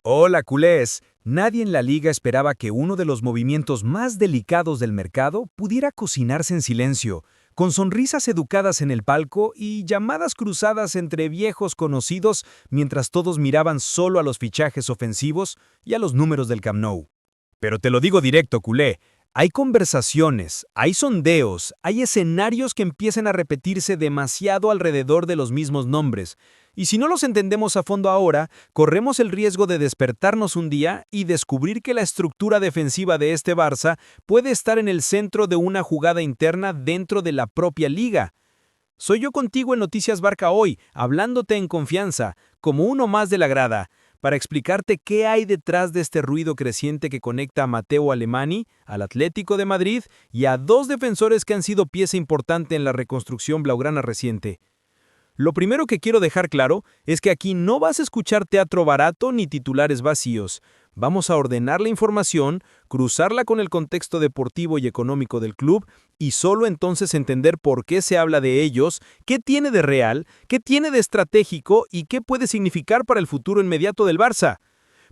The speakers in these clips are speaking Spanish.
Hola, culés. Nadie en la liga esperaba que uno de los movimientos más delicados del mercado pudiera cocinarse en silencio, con sonrisas educadas en el palco y llamadas cruzadas entre viejos conocidos mientras todos miraban solo a los fichajes ofensivos y a los números del Camp Nou. Pero te lo digo directo, culé. Hay conversaciones, hay sondeos, hay escenarios que empiezan a repetirse demasiado alrededor de los mismos nombres. Y si no los entendemos a fondo ahora, corremos el riesgo de despertarnos un día y descubrir que la estructura defensiva de este Barça puede estar en el centro de una jugada interna dentro de la propia liga. Soy yo contigo en Noticias Barca hoy, hablándote en confianza, como uno más de la grada, para explicarte qué hay detrás de este ruido creciente que conecta a Matteo Alemany, al Atlético de Madrid y a dos defensores que han sido pieza importante en la reconstrucción blaugrana reciente. Lo primero que quiero dejar claro es que aquí no vas a escuchar teatro barato ni titulares vacíos. Vamos a ordenar la información, cruzarla con el contexto deportivo y económico del club y solo entonces entender por qué se habla de ellos, qué tiene de real, qué tiene de estratégico y qué puede significar para el futuro inmediato del Barça.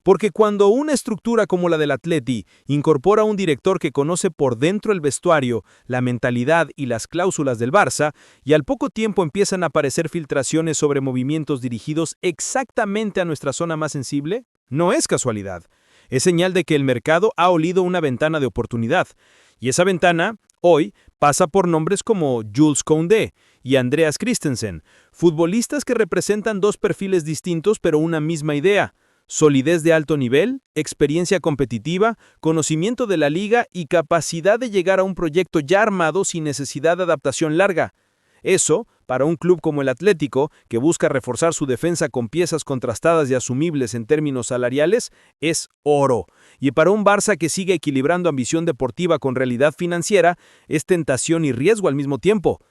Porque cuando una estructura como la del Atleti incorpora a un director que conoce por dentro el vestuario, la mentalidad y las cláusulas del Barça, y al poco tiempo empiezan a aparecer filtraciones sobre movimientos dirigidos exactamente a nuestra zona más sensible, no es casualidad. Es señal de que el mercado ha olido una ventana de oportunidad. Y esa ventana, hoy, pasa por nombres como Jules Koundé y Andreas Christensen, futbolistas que representan dos perfiles distintos pero una misma idea: solidez de alto nivel, experiencia competitiva, conocimiento de la liga y capacidad de llegar a un proyecto ya armado sin necesidad de adaptación larga. Eso, para un club como el Atlético, que busca reforzar su defensa con piezas contrastadas y asumibles en términos salariales, es oro. Y para un Barça que sigue equilibrando ambición deportiva con realidad financiera, es tentación y riesgo al mismo tiempo.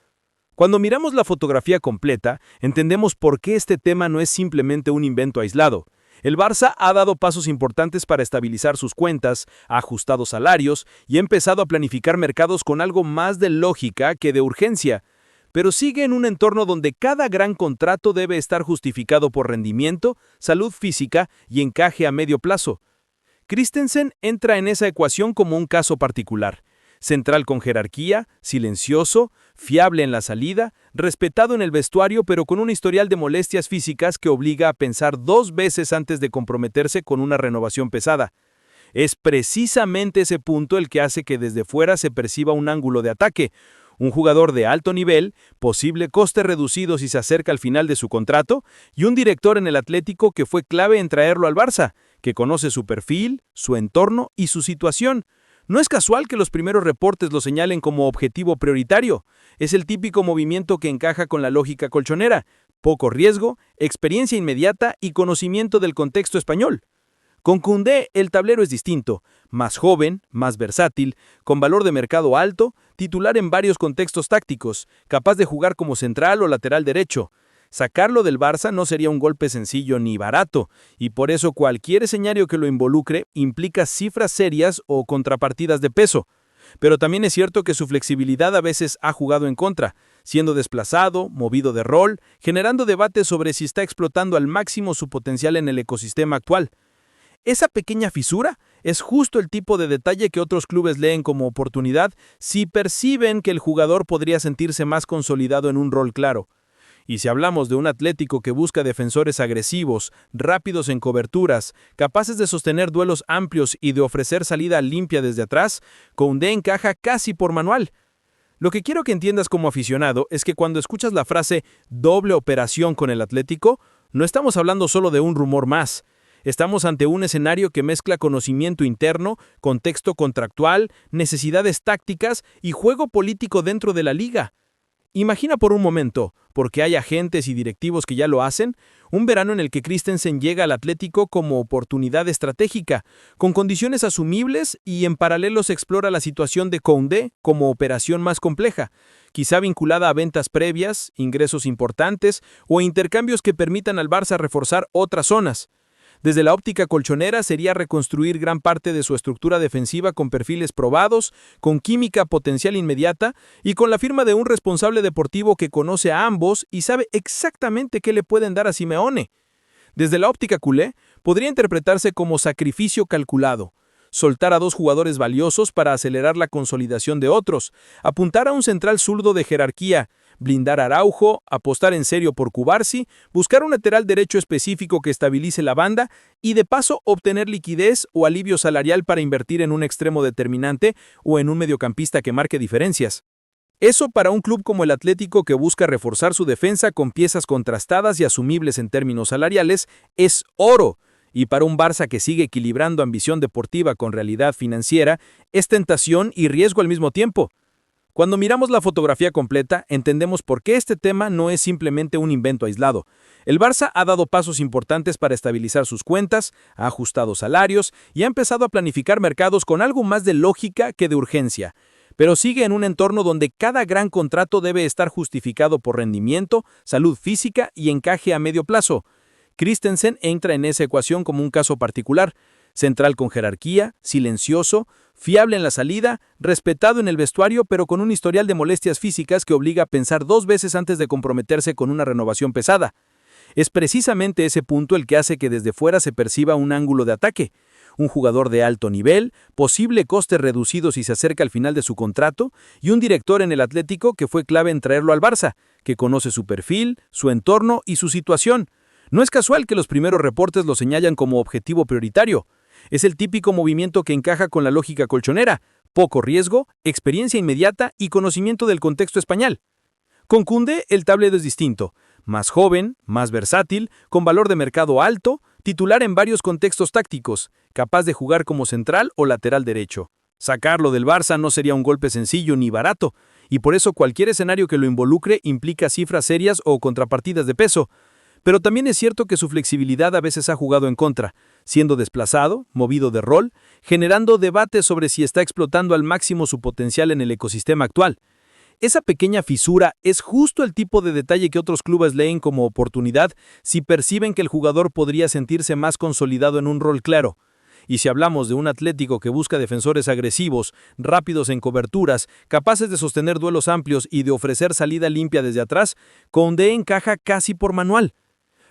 Cuando miramos la fotografía completa, entendemos por qué este tema no es simplemente un invento aislado. El Barça ha dado pasos importantes para estabilizar sus cuentas, ha ajustado salarios y ha empezado a planificar mercados con algo más de lógica que de urgencia. Pero sigue en un entorno donde cada gran contrato debe estar justificado por rendimiento, salud física y encaje a medio plazo. Christensen entra en esa ecuación como un caso particular. Central con jerarquía, silencioso, fiable en la salida, respetado en el vestuario pero con un historial de molestias físicas que obliga a pensar dos veces antes de comprometerse con una renovación pesada. Es precisamente ese punto el que hace que desde fuera se perciba un ángulo de ataque. Un jugador de alto nivel, posible coste reducido si se acerca al final de su contrato, y un director en el Atlético que fue clave en traerlo al Barça, que conoce su perfil, su entorno y su situación. No es casual que los primeros reportes lo señalen como objetivo prioritario. Es el típico movimiento que encaja con la lógica colchonera: poco riesgo, experiencia inmediata y conocimiento del contexto español. Con Koundé el tablero es distinto: más joven, más versátil, con valor de mercado alto, titular en varios contextos tácticos, capaz de jugar como central o lateral derecho. Sacarlo del Barça no sería un golpe sencillo ni barato, y por eso cualquier escenario que lo involucre implica cifras serias o contrapartidas de peso. Pero también es cierto que su flexibilidad a veces ha jugado en contra, siendo desplazado, movido de rol, generando debates sobre si está explotando al máximo su potencial en el ecosistema actual. Esa pequeña fisura es justo el tipo de detalle que otros clubes leen como oportunidad si perciben que el jugador podría sentirse más consolidado en un rol claro. Y si hablamos de un Atlético que busca defensores agresivos, rápidos en coberturas, capaces de sostener duelos amplios y de ofrecer salida limpia desde atrás, Koundé encaja casi por manual. Lo que quiero que entiendas como aficionado es que cuando escuchas la frase doble operación con el Atlético, no estamos hablando solo de un rumor más. Estamos ante un escenario que mezcla conocimiento interno, contexto contractual, necesidades tácticas y juego político dentro de la liga. Imagina por un momento, porque hay agentes y directivos que ya lo hacen, un verano en el que Christensen llega al Atlético como oportunidad estratégica, con condiciones asumibles, y en paralelo se explora la situación de Koundé como operación más compleja, quizá vinculada a ventas previas, ingresos importantes o intercambios que permitan al Barça reforzar otras zonas. Desde la óptica colchonera sería reconstruir gran parte de su estructura defensiva con perfiles probados, con química potencial inmediata y con la firma de un responsable deportivo que conoce a ambos y sabe exactamente qué le pueden dar a Simeone. Desde la óptica culé, podría interpretarse como sacrificio calculado. Soltar a dos jugadores valiosos para acelerar la consolidación de otros, apuntar a un central zurdo de jerarquía, blindar a Araujo, apostar en serio por Cubarsí, buscar un lateral derecho específico que estabilice la banda y de paso obtener liquidez o alivio salarial para invertir en un extremo determinante o en un mediocampista que marque diferencias. Eso para un club como el Atlético, que busca reforzar su defensa con piezas contrastadas y asumibles en términos salariales, es oro. Y para un Barça que sigue equilibrando ambición deportiva con realidad financiera, es tentación y riesgo al mismo tiempo. Cuando miramos la fotografía completa, entendemos por qué este tema no es simplemente un invento aislado. El Barça ha dado pasos importantes para estabilizar sus cuentas, ha ajustado salarios y ha empezado a planificar mercados con algo más de lógica que de urgencia. Pero sigue en un entorno donde cada gran contrato debe estar justificado por rendimiento, salud física y encaje a medio plazo. Christensen entra en esa ecuación como un caso particular: central con jerarquía, silencioso, fiable en la salida, respetado en el vestuario, pero con un historial de molestias físicas que obliga a pensar dos veces antes de comprometerse con una renovación pesada. Es precisamente ese punto el que hace que desde fuera se perciba un ángulo de ataque. Un jugador de alto nivel, posible coste reducido si se acerca al final de su contrato, y un director en el Atlético que fue clave en traerlo al Barça, que conoce su perfil, su entorno y su situación. No es casual que los primeros reportes lo señalan como objetivo prioritario. Es el típico movimiento que encaja con la lógica colchonera: poco riesgo, experiencia inmediata y conocimiento del contexto español. Con Koundé el tablero es distinto: más joven, más versátil, con valor de mercado alto, titular en varios contextos tácticos, capaz de jugar como central o lateral derecho. Sacarlo del Barça no sería un golpe sencillo ni barato, y por eso cualquier escenario que lo involucre implica cifras serias o contrapartidas de peso. Pero también es cierto que su flexibilidad a veces ha jugado en contra, siendo desplazado, movido de rol, generando debates sobre si está explotando al máximo su potencial en el ecosistema actual. Esa pequeña fisura es justo el tipo de detalle que otros clubes leen como oportunidad si perciben que el jugador podría sentirse más consolidado en un rol claro. Y si hablamos de un Atlético que busca defensores agresivos, rápidos en coberturas, capaces de sostener duelos amplios y de ofrecer salida limpia desde atrás, Koundé encaja casi por manual.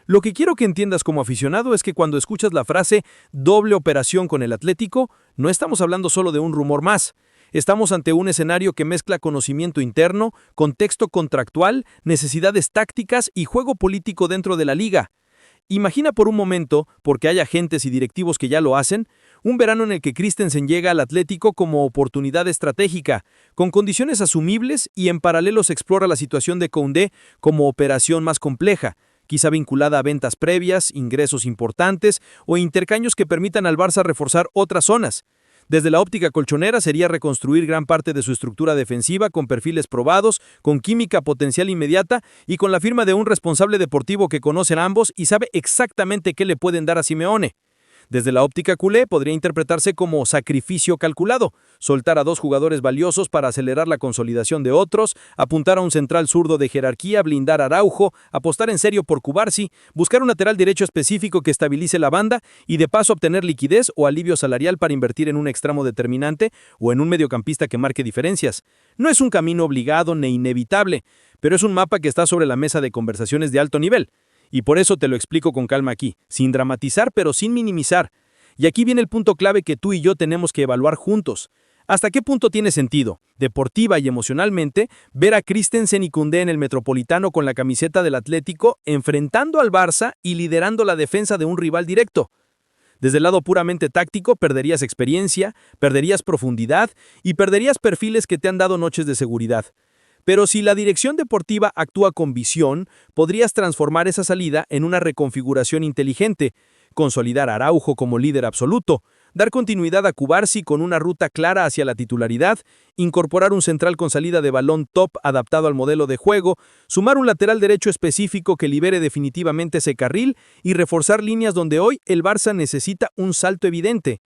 Lo que quiero que entiendas como aficionado es que cuando escuchas la frase doble operación con el Atlético, no estamos hablando solo de un rumor más. Estamos ante un escenario que mezcla conocimiento interno, contexto contractual, necesidades tácticas y juego político dentro de la liga. Imagina por un momento, porque hay agentes y directivos que ya lo hacen, un verano en el que Christensen llega al Atlético como oportunidad estratégica, con condiciones asumibles, y en paralelo se explora la situación de Koundé como operación más compleja, quizá vinculada a ventas previas, ingresos importantes o intercambios que permitan al Barça reforzar otras zonas. Desde la óptica colchonera sería reconstruir gran parte de su estructura defensiva con perfiles probados, con química potencial inmediata y con la firma de un responsable deportivo que conocen ambos y sabe exactamente qué le pueden dar a Simeone. Desde la óptica culé podría interpretarse como sacrificio calculado: soltar a dos jugadores valiosos para acelerar la consolidación de otros, apuntar a un central zurdo de jerarquía, blindar a Araujo, apostar en serio por Cubarsí, buscar un lateral derecho específico que estabilice la banda y de paso obtener liquidez o alivio salarial para invertir en un extremo determinante o en un mediocampista que marque diferencias. No es un camino obligado ni inevitable, pero es un mapa que está sobre la mesa de conversaciones de alto nivel. Y por eso te lo explico con calma aquí, sin dramatizar pero sin minimizar. Y aquí viene el punto clave que tú y yo tenemos que evaluar juntos. ¿Hasta qué punto tiene sentido, deportiva y emocionalmente, ver a Christensen y Koundé en el Metropolitano con la camiseta del Atlético, enfrentando al Barça y liderando la defensa de un rival directo? Desde el lado puramente táctico, perderías experiencia, perderías profundidad y perderías perfiles que te han dado noches de seguridad. Pero si la dirección deportiva actúa con visión, podrías transformar esa salida en una reconfiguración inteligente, consolidar a Araujo como líder absoluto, dar continuidad a Cubarsí con una ruta clara hacia la titularidad, incorporar un central con salida de balón top adaptado al modelo de juego, sumar un lateral derecho específico que libere definitivamente ese carril y reforzar líneas donde hoy el Barça necesita un salto evidente.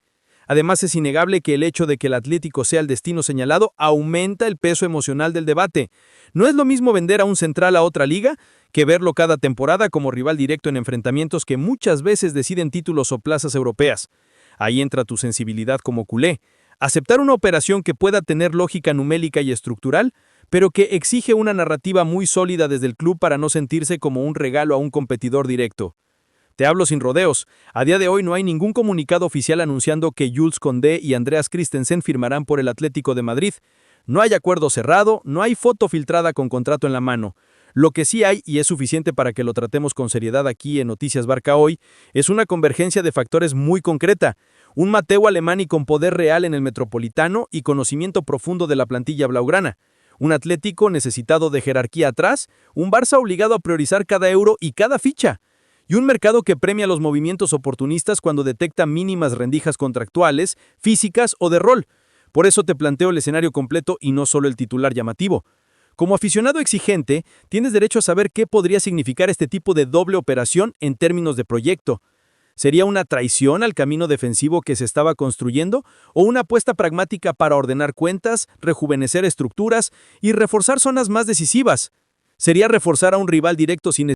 Además, es innegable que el hecho de que el Atlético sea el destino señalado aumenta el peso emocional del debate. No es lo mismo vender a un central a otra liga que verlo cada temporada como rival directo en enfrentamientos que muchas veces deciden títulos o plazas europeas. Ahí entra tu sensibilidad como culé. Aceptar una operación que pueda tener lógica numérica y estructural, pero que exige una narrativa muy sólida desde el club para no sentirse como un regalo a un competidor directo. Te hablo sin rodeos. A día de hoy no hay ningún comunicado oficial anunciando que Jules Koundé y Andreas Christensen firmarán por el Atlético de Madrid. No hay acuerdo cerrado, no hay foto filtrada con contrato en la mano. Lo que sí hay, y es suficiente para que lo tratemos con seriedad aquí en Noticias Barca hoy, es una convergencia de factores muy concreta. Un Mateu Alemany con poder real en el Metropolitano y conocimiento profundo de la plantilla blaugrana. Un Atlético necesitado de jerarquía atrás, un Barça obligado a priorizar cada euro y cada ficha. Y un mercado que premia los movimientos oportunistas cuando detecta mínimas rendijas contractuales, físicas o de rol. Por eso te planteo el escenario completo y no solo el titular llamativo. Como aficionado exigente, tienes derecho a saber qué podría significar este tipo de doble operación en términos de proyecto. ¿Sería una traición al camino defensivo que se estaba construyendo o una apuesta pragmática para ordenar cuentas, rejuvenecer estructuras y reforzar zonas más decisivas? ¿Sería reforzar a un rival directo sin